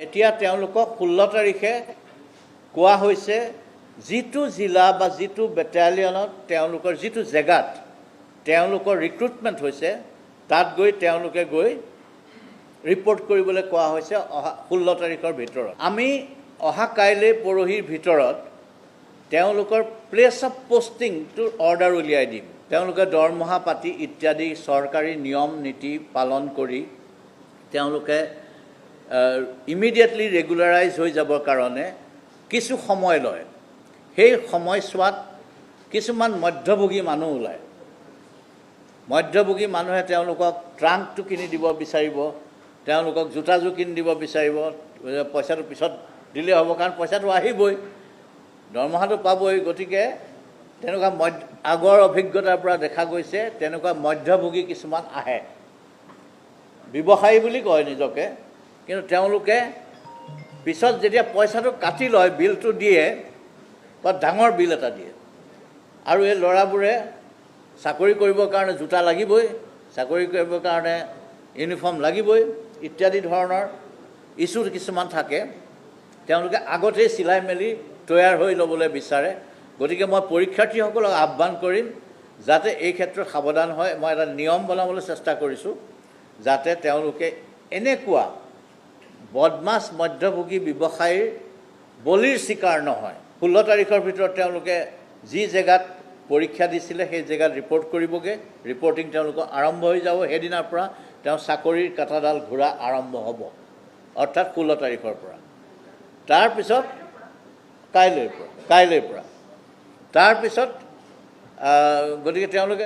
এতিয়া তেওঁলোকক 16 তাৰিখে কোৱা হৈছে যিটো জিলা বা যিটো বেটালিয়নত তেওঁলোকৰ যিটো জেগাত তেওঁলোকৰ ৰিক্ৰুটমেণ্ট হৈছে তাত গৈ তেওঁলোকে গৈ ৰিপৰ্ট কৰিবলৈ কোৱা হৈছে 16 তাৰিখৰ ভিতৰত। আমি অহা কাইলৈ পৰহিৰ ভিতৰত তেওঁলোকৰ প্লেচ অফ পষ্টিংটোৰ অৰ্ডাৰ উলিয়াই দিম। তেওঁলোকে দৰমহা পাতি ইত্যাদি চৰকাৰী নিয়ম নীতি পালন কৰি তেওঁলোকে ইমিডিয়েটলি ৰেগুলাৰাইজ হৈ যাবৰ কাৰণে কিছু সময় লয়। সেই সময়ছোৱাত কিছুমান মধ্যভোগী মানুহ ওলায়। মধ্যভোগী মানুহে তেওঁলোকক ট্ৰাংকটো কিনি দিব বিচাৰিব, তেওঁলোকক জোতাযোৰ কিনি দিব বিচাৰিব, পইচাটো পিছত দিলে হ'ব কাৰণ পইচাটো আহিবই, দৰমহাটো পাবই। গতিকে তেনেকুৱা আগৰ অভিজ্ঞতাৰ পৰা দেখা গৈছে তেনেকুৱা মধ্যভোগী কিছুমান আহে, ব্যৱসায়ী বুলি কয় নিজকে, কিন্তু তেওঁলোকে পিছত যেতিয়া পইচাটো কাটি লয়, বিলটো দিয়ে, তাত ডাঙৰ বিল এটা দিয়ে। আৰু এই ল'ৰাবোৰে চাকৰি কৰিবৰ কাৰণে জোতা লাগিবই, চাকৰি কৰিবৰ কাৰণে ইউনিফৰ্ম লাগিবই ইত্যাদি ধৰণৰ ইছ্যু কিছুমান থাকে। তেওঁলোকে আগতেই চিলাই মেলি তৈয়াৰ হৈ ল'বলৈ বিচাৰে। গতিকে মই পৰীক্ষাৰ্থীসকলক আহ্বান কৰিম যাতে এই ক্ষেত্ৰত সাৱধান হয়। মই এটা নিয়ম বনাবলৈ চেষ্টা কৰিছোঁ যাতে তেওঁলোকে এনেকুৱা বদমাছ মধ্যভোগী ব্যৱসায়ীৰ বলিৰ চিকাৰ নহয়। 16 তাৰিখৰ ভিতৰত তেওঁলোকে যি জেগাত পৰীক্ষা দিছিলে সেই জেগাত ৰিপৰ্ট কৰিবগৈ। ৰিপৰ্টিং তেওঁলোকৰ আৰম্ভ হৈ যাব। সেইদিনাৰ পৰা তেওঁ চাকৰিৰ কাটাডাল ঘূৰা আৰম্ভ হ'ব, অৰ্থাৎ 16 তাৰিখৰ পৰা। তাৰপিছত কাইলৈৰ পৰা তাৰপিছত গতিকে তেওঁলোকে